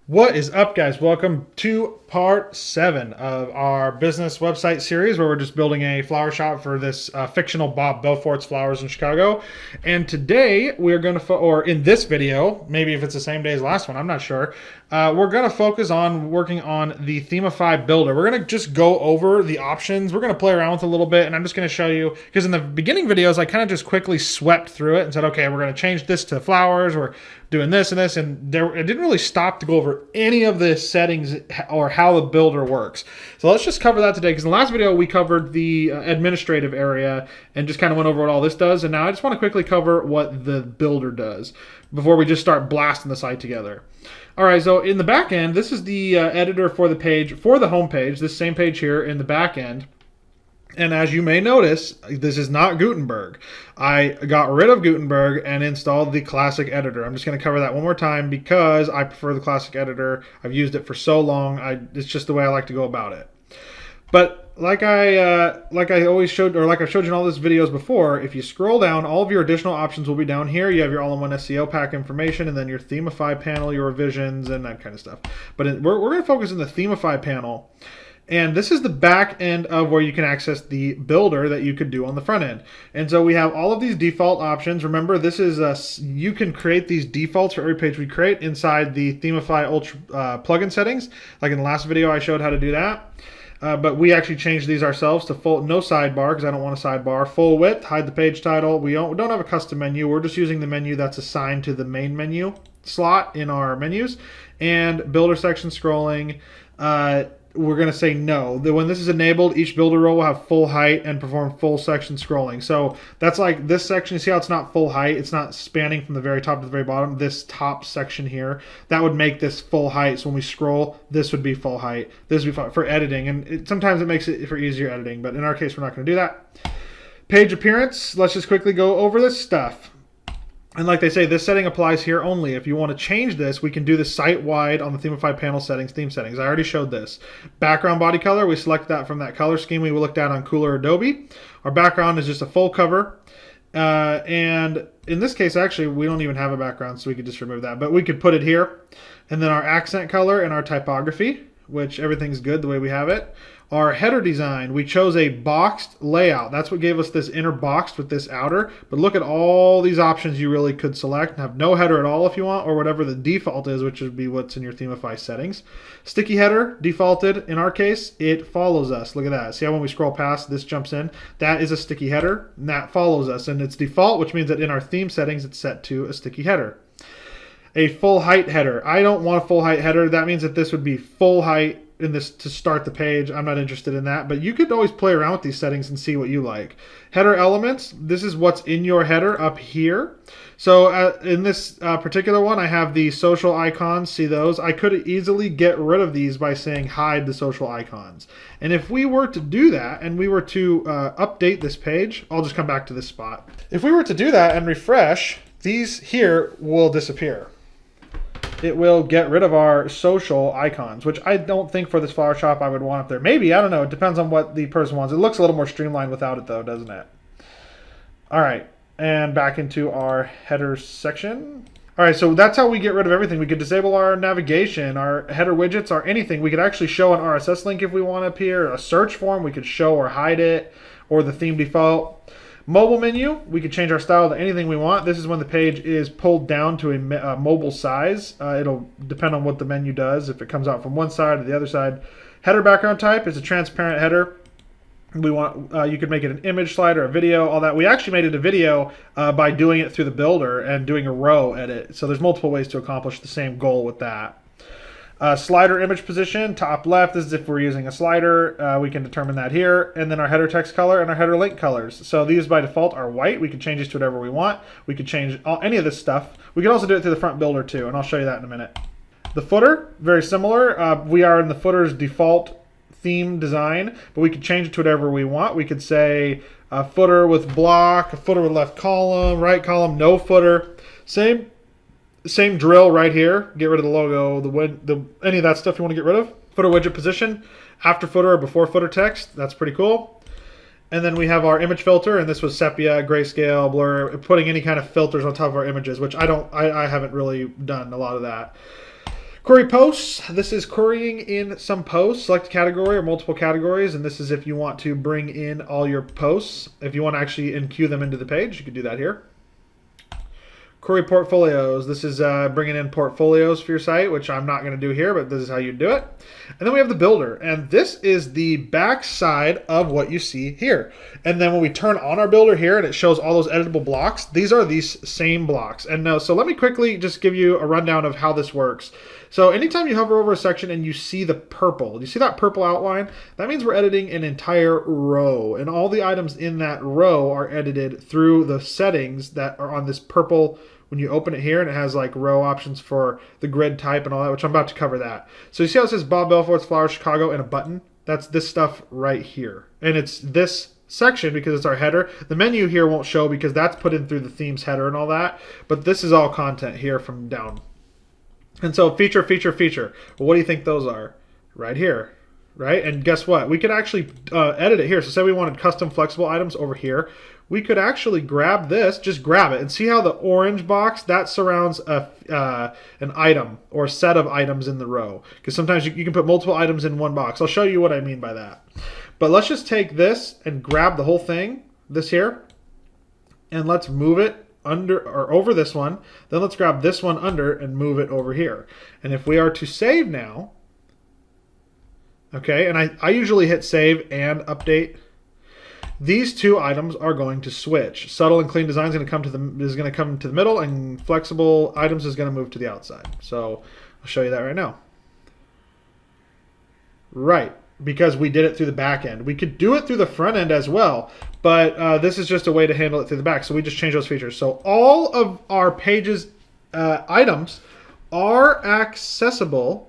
What is up, guys? Welcome to part 7 of our business website series where we're just building a flower shop for this fictional Bob Belfort's Flowers in Chicago. And today we're going to, or in this video, maybe if it's the same day as the last one, I'm not sure, we're going to focus on working on the Themify builder. We're going to just go over the options. We're going to play around with it a little bit, and I'm just going to show you, because in the beginning videos, I kind of just quickly swept through it and said, okay, we're going to change this to flowers, we're doing this and this, and I didn't really stop to go over any of the settings or how the builder works. So let's just cover that today, because in the last video we covered the administrative area and just kind of went over what all this does, and now I just want to quickly cover what the builder does before we just start blasting the site together. All right, so in the back end, this is the editor for the page, for the home page, this same page here in the back end. And as you may notice, this is not Gutenberg. I got rid of Gutenberg and installed the classic editor. I'm just going to cover that one more time because I prefer the classic editor. I've used it for so long. It's just the way I like to go about it. But like I always showed, or like I've showed you in all these videos before, if you scroll down, all of your additional options will be down here. You have your all-in-one SEO pack information, and then your Themify panel, your revisions, and that kind of stuff. But we're going to focus on the Themify panel. And this is the back end of where you can access the builder that you could do on the front end. And so we have all of these default options. Remember, this is you can create these defaults for every page we create inside the Themify Ultra plugin settings. Like in the last video, I showed how to do that. But we actually changed these ourselves to full, no sidebar, because I don't want a sidebar. Full width, hide the page title. We don't have a custom menu. We're just using the menu that's assigned to the main menu slot in our menus. And builder section scrolling. We're going to say no. When this is enabled, each builder row will have full height and perform full section scrolling. So that's like this section. You see how it's not full height? It's not spanning from the very top to the very bottom. This top section here, that would make this full height. So when we scroll, this would be full height. This would be for editing. And sometimes it makes it for easier editing. But in our case, we're not going to do that. Page appearance. Let's just quickly go over this stuff. And like they say, this setting applies here only. If you want to change this, we can do this site-wide on the Themify panel settings, theme settings. I already showed this. Background body color, we select that from that color scheme we looked at on Cooler Adobe. Our background is just a full cover. And in this case, actually, we don't even have a background, so we could just remove that. But we could put it here. And then our accent color and our typography, which everything's good the way we have it. Our header design, we chose a boxed layout. That's what gave us this inner boxed with this outer. But look at all these options you really could select and have no header at all if you want, or whatever the default is, which would be what's in your Themify settings. Sticky header, defaulted. In our case, it follows us. Look at that. See how when we scroll past, this jumps in? That is a sticky header, and that follows us. And it's default, which means that in our theme settings, it's set to a sticky header. A full height header. I don't want a full height header. That means that this would be full height in this to start the page. I'm not interested in that, but you could always play around with these settings and see what you like. Header elements, this is what's in your header up here. So in this particular one, I have the social icons. See those? I could easily get rid of these by saying hide the social icons. And if we were to do that and we were to update this page, I'll just come back to this spot. If we were to do that and refresh, these here will disappear. It will get rid of our social icons, which I don't think for this flower shop I would want up there. Maybe, I don't know. It depends on what the person wants. It looks a little more streamlined without it though, doesn't it? All right, and back into our header section. All right, so that's how we get rid of everything. We could disable our navigation, our header widgets, or anything. We could actually show an RSS link if we want up here, a search form. We could show or hide it, or the theme default. Mobile menu, we could change our style to anything we want. This is when the page is pulled down to a mobile size. It'll depend on what the menu does, if it comes out from one side or the other side. Header background type is a transparent header. We want you could make it an image slide or a video, all that. We actually made it a video by doing it through the builder and doing a row edit. So there's multiple ways to accomplish the same goal with that. Slider image position, top left, this is if we're using a slider. We can determine that here. And then our header text color and our header link colors. So these by default are white. We can change these to whatever we want. We could change any of this stuff. We can also do it through the front builder too, and I'll show you that in a minute. The footer, very similar. We are in the footer's default theme design, but we could change it to whatever we want. We could say a footer with block, a footer with left column, right column, no footer. Same drill right here. Get rid of the logo, any of that stuff you want to get rid of. Footer widget position, after footer or before footer text. That's pretty cool. And then we have our image filter, and this was sepia, grayscale, blur, putting any kind of filters on top of our images, which I haven't really done a lot of that. Query posts. This is querying in some posts. Select a category or multiple categories, and this is if you want to bring in all your posts. If you want to actually enqueue them into the page, you can do that here. Query portfolios. This is bringing in portfolios for your site, which I'm not going to do here, but this is how you do it. And then we have the builder, and this is the back side of what you see here. And then when we turn on our builder here and it shows all those editable blocks, these are these same blocks. And so let me quickly just give you a rundown of how this works. So anytime you hover over a section and you see the purple, you see that purple outline? That means we're editing an entire row, and all the items in that row are edited through the settings that are on this purple. When you open it here, and it has like row options for the grid type and all that, which I'm about to cover that. So you see how it says Bob Belfort's Flowers Chicago and a button? That's this stuff right here. And it's this section because it's our header. The menu here won't show because that's put in through the theme's header and all that. But this is all content here from down. And so feature, feature, feature. Well, what do you think those are? Right here. Right? And guess what? We could actually edit it here. So say we wanted custom flexible items over here. We could actually grab this, just grab it, and see how the orange box, that surrounds an item or a set of items in the row. Because sometimes you can put multiple items in one box. I'll show you what I mean by that. But let's just take this and grab the whole thing, this here, and let's move it under or over this one. Then let's grab this one under and move it over here. And if we are to save now, okay, and I usually hit save and update. These two items are going to switch. Subtle and clean design is going to come to the middle, and flexible items is going to move to the outside. So I'll show you that right now. Right, because we did it through the back end. We could do it through the front end as well, but this is just a way to handle it through the back. So we just change those features. So all of our pages items are accessible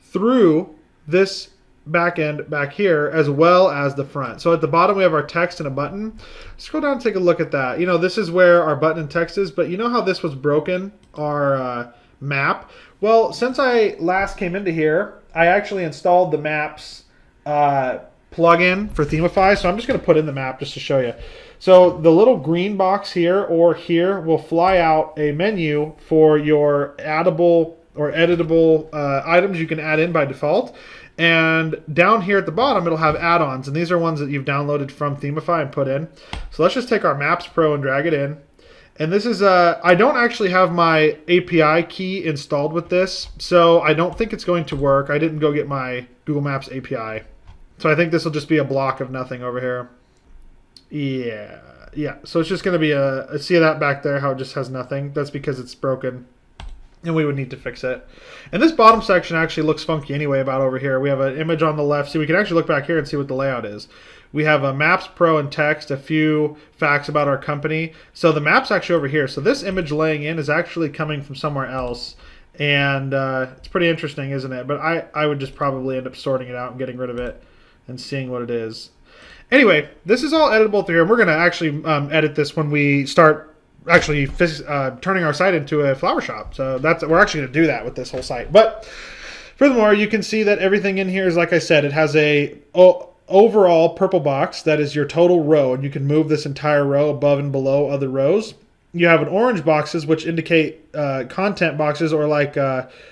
through this back end back here as well as the front. So at the bottom we have our text and a button. Scroll down and take a look at that. You know, this is where our button and text is, but you know how this was broken, our map? Well, since I last came into here, I actually installed the maps plugin for Themify, so I'm just going to put in the map just to show you. So the little green box here or here will fly out a menu for your addable or editable items you can add in by default. And down here at the bottom, it'll have add-ons. And these are ones that you've downloaded from Themify and put in. So let's just take our Maps Pro and drag it in. And this is, I don't actually have my API key installed with this, so I don't think it's going to work. I didn't go get my Google Maps API. So I think this will just be a block of nothing over here. Yeah. So it's just going to be see that back there, how it just has nothing? That's because it's broken. And we would need to fix it. And this bottom section actually looks funky anyway about over here. We have an image on the left. So we can actually look back here and see what the layout is. We have a Maps Pro and text, a few facts about our company. So the map's actually over here. So this image laying in is actually coming from somewhere else. And it's pretty interesting, isn't it? But I would just probably end up sorting it out and getting rid of it and seeing what it is. Anyway, this is all editable through here. And we're going to actually edit this when we start actually turning our site into a flower shop. So we're actually going to do that with this whole site. But furthermore, you can see that everything in here is, like I said, it has a overall purple box that is your total row, and you can move this entire row above and below other rows. You have an orange boxes, which indicate content boxes or like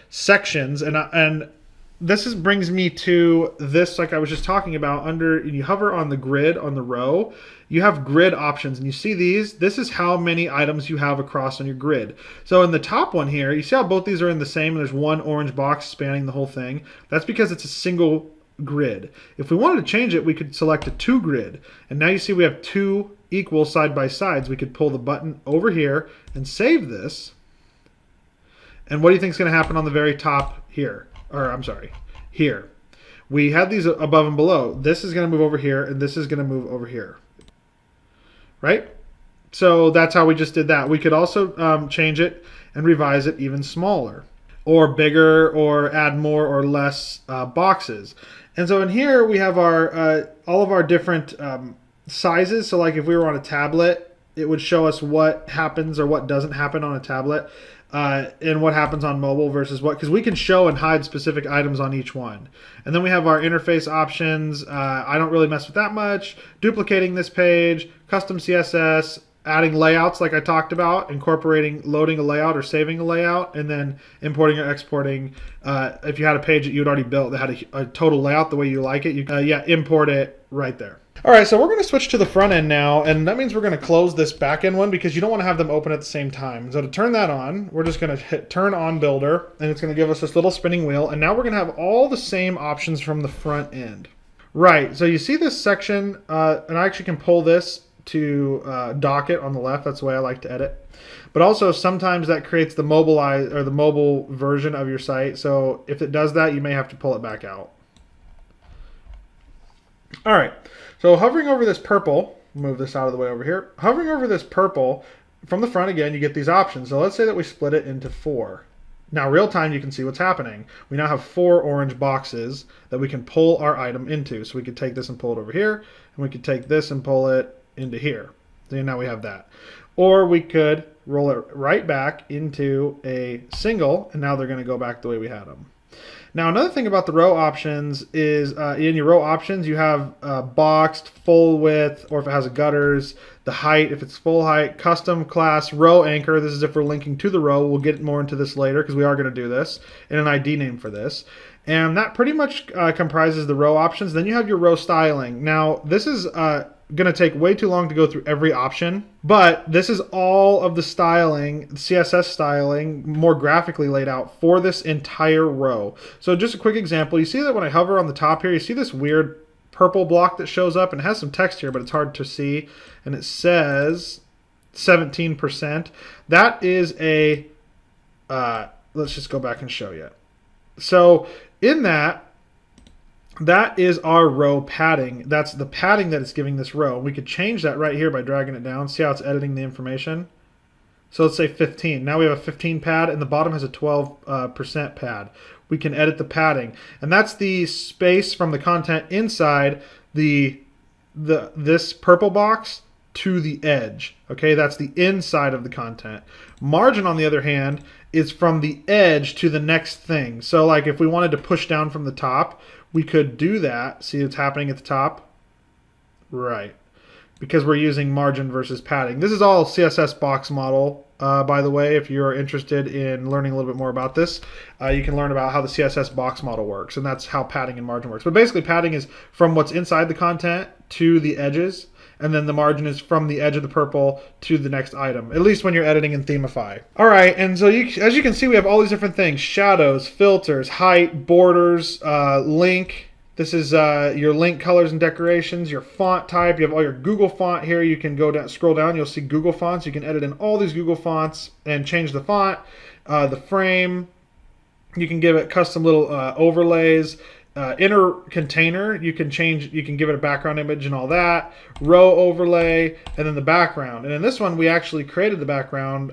sections, and this brings me to this, like I was just talking about. Under, you hover on the grid on the row, you have grid options, and you see these. This is how many items you have across on your grid. So in the top one here, you see how both these are in the same, and there's one orange box spanning the whole thing. That's because it's a single grid. If we wanted to change it, we could select a 2 grid, and now you see we have 2 equal side by sides. We could pull the button over here and save this. And what do you think is going to happen on the very top here? Or I'm sorry, here. We had these above and below. This is going to move over here, and this is going to move over here. Right? So that's how we just did that. We could also change it and revise it even smaller, or bigger, or add more or less boxes. And so in here we have our all of our different sizes. So like if we were on a tablet, it would show us what happens or what doesn't happen on a tablet. And what happens on mobile versus what, because we can show and hide specific items on each one. And then we have our interface options. I don't really mess with that much. Duplicating this page, custom CSS, adding layouts like I talked about, incorporating loading a layout or saving a layout, and then importing or exporting. If you had a page that you had already built that had a total layout the way you like it, you import it right there. All right, so we're going to switch to the front end now, and that means we're going to close this back end one because you don't want to have them open at the same time. So to turn that on, we're just going to hit turn on builder, and it's going to give us this little spinning wheel, and now we're going to have all the same options from the front end. Right, so you see this section, and I actually can pull this to dock it on the left. That's the way I like to edit. But also sometimes that creates the mobile version of your site. So if it does that, you may have to pull it back out. All right. So hovering over this purple, move this out of the way over here. Hovering over this purple, from the front again, you get these options. So let's say that we split it into 4. Now, real time, you can see what's happening. We now have 4 orange boxes that we can pull our item into. So we could take this and pull it over here, and we could take this and pull it into here. So now we have that. Or we could roll it right back into a single, and now they're going to go back the way we had them. Now, another thing about the row options is in your row options, you have boxed, full width, or if it has gutters, the height, if it's full height, custom class, row anchor. This is if we're linking to the row. We'll get more into this later because we are going to do this, and an ID name for this. And that pretty much comprises the row options. Then you have your row styling. Now, this is going to take way too long to go through every option, but this is all of the styling, CSS styling, more graphically laid out for this entire row. So just a quick example, you see that when I hover on the top here, you see this weird purple block that shows up and it has some text here, but it's hard to see, and it says 17%. That is a, let's just go back and show you. So in that is our row padding. That's the padding that it's giving this row. We could change that right here by dragging it down. See how it's editing the information? So let's say 15. Now we have a 15 pad, and the bottom has a 12% pad. We can edit the padding. And that's the space from the content inside this purple box to the edge. Okay, that's the inside of the content. Margin, on the other hand, is from the edge to the next thing. So like if we wanted to push down from the top, we could do that. See what's happening at the top? Right. Because we're using margin versus padding. This is all CSS box model, by the way. If you're interested in learning a little bit more about this, you can learn about how the CSS box model works, and that's how padding and margin works. But basically, padding is from what's inside the content to the edges, and then the margin is from the edge of the purple to the next item, at least when you're editing in Themify. All right, and so as you can see, we have all these different things: shadows, filters, height, borders, link. This is your link colors and decorations, your font type. You have all your Google font here. You can go down, scroll down, you'll see Google fonts. You can edit in all these Google fonts and change the font, the frame. You can give it custom little overlays. Inner container, you can give it a background image and all that. Row overlay, and then the background. And in this one, we actually created the background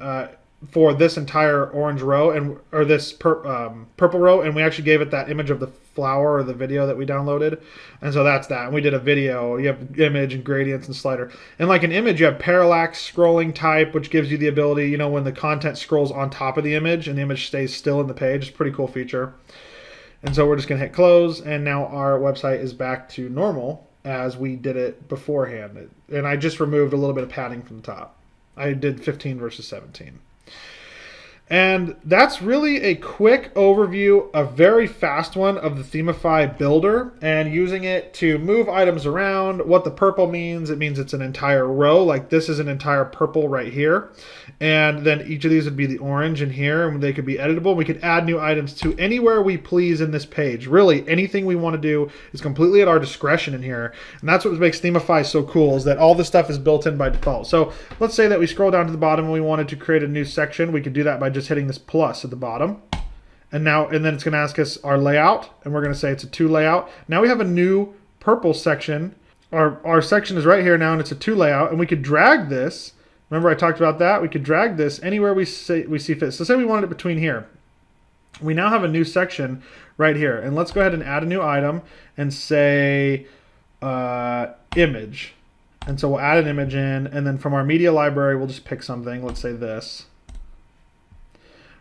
for this entire orange row or this purple row, and we actually gave it that image of the flower or the video that we downloaded. And so that's that. And we did a video. You have image and gradients and slider. And like an image, you have parallax scrolling type, which gives you the ability, you know, when the content scrolls on top of the image and the image stays still in the page. It's a pretty cool feature. And so we're just going to hit close, and now our website is back to normal as we did it beforehand. And I just removed a little bit of padding from the top. I did 15 versus 17. And that's really a quick overview, a very fast one of the Themify builder, and using it to move items around. What the purple means, it means it's an entire row. Like this is an entire purple right here. And then each of these would be the orange in here, and they could be editable. We could add new items to anywhere we please in this page. Really, anything we want to do is completely at our discretion in here. And that's what makes Themify so cool, is that all this stuff is built in by default. So let's say that we scroll down to the bottom and we wanted to create a new section. We could do that by just hitting this plus at the bottom. And then it's going to ask us our layout, and we're going to say it's a 2 layout. Now we have a new purple section. Our section is right here now, and it's a 2 layout, and we could drag this. Remember I talked about that? We could drag this anywhere we see fit. So say we wanted it between here. We now have a new section right here. And let's go ahead and add a new item and say image. And so we'll add an image in, and then from our media library, we'll just pick something. Let's say this.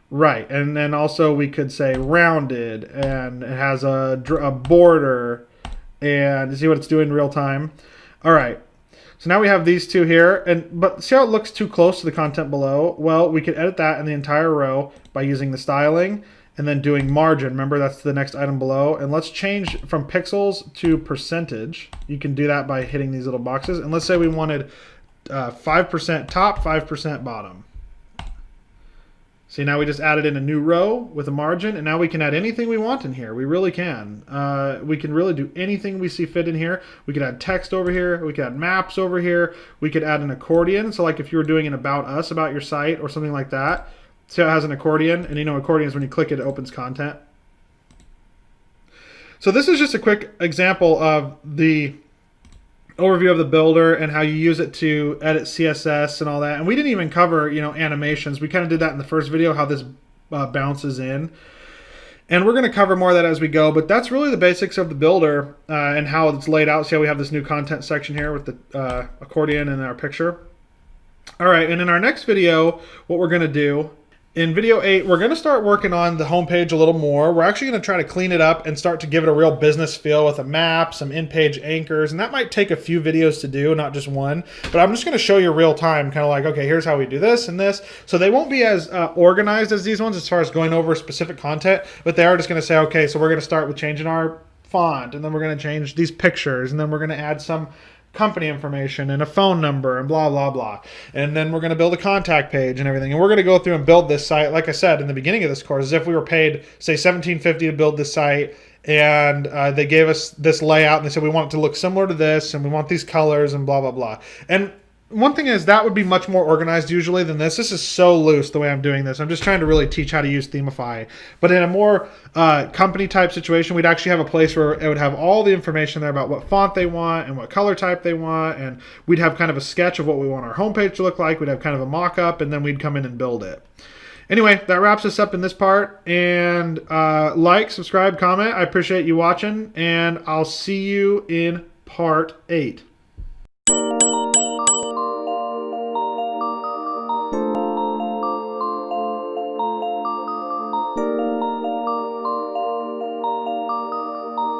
Right, and then also we could say rounded, and it has a border, and you see what it's doing in real time. All right. So now we have these two here, but see how it looks too close to the content below? Well, we could edit that in the entire row by using the styling and then doing margin. Remember, that's the next item below. And let's change from pixels to percentage. You can do that by hitting these little boxes. And let's say we wanted 5% top, 5% bottom. See, now we just added in a new row with a margin, and now we can add anything we want in here. We really can. We can really do anything we see fit in here. We could add text over here. We could add maps over here. We could add an accordion. So like if you were doing an about us, about your site or something like that. See how it has an accordion? And you know accordion is when you click it, it opens content. So this is just a quick example of the overview of the builder and how you use it to edit CSS and all that. And we didn't even cover, you know, animations. We kind of did that in the first video, how this bounces in. And we're going to cover more of that as we go, but that's really the basics of the builder and how it's laid out. See how we have this new content section here with the accordion and our picture. All right, and in our next video, what we're going to do, in video 8, we're going to start working on the homepage a little more. We're actually going to try to clean it up and start to give it a real business feel with a map, some in-page anchors, and that might take a few videos to do, not just one. But I'm just going to show you real time, kind of like, okay, here's how we do this and this. So they won't be as organized as these ones as far as going over specific content, but they are just going to say, okay, so we're going to start with changing our font, and then we're going to change these pictures, and then we're going to add some company information and a phone number and blah, blah, blah. And then we're going to build a contact page and everything. And we're going to go through and build this site, like I said, in the beginning of this course, as if we were paid, say, $17.50 to build this site. And they gave us this layout and they said, we want it to look similar to this and we want these colors and blah, blah, blah. And one thing is that would be much more organized usually than this. This is so loose the way I'm doing this. I'm just trying to really teach how to use Themify. But in a more company type situation, we'd actually have a place where it would have all the information there about what font they want and what color type they want. And we'd have kind of a sketch of what we want our homepage to look like. We'd have kind of a mock-up and then we'd come in and build it. Anyway, that wraps us up in this part. And like, subscribe, comment. I appreciate you watching. And I'll see you in part 8.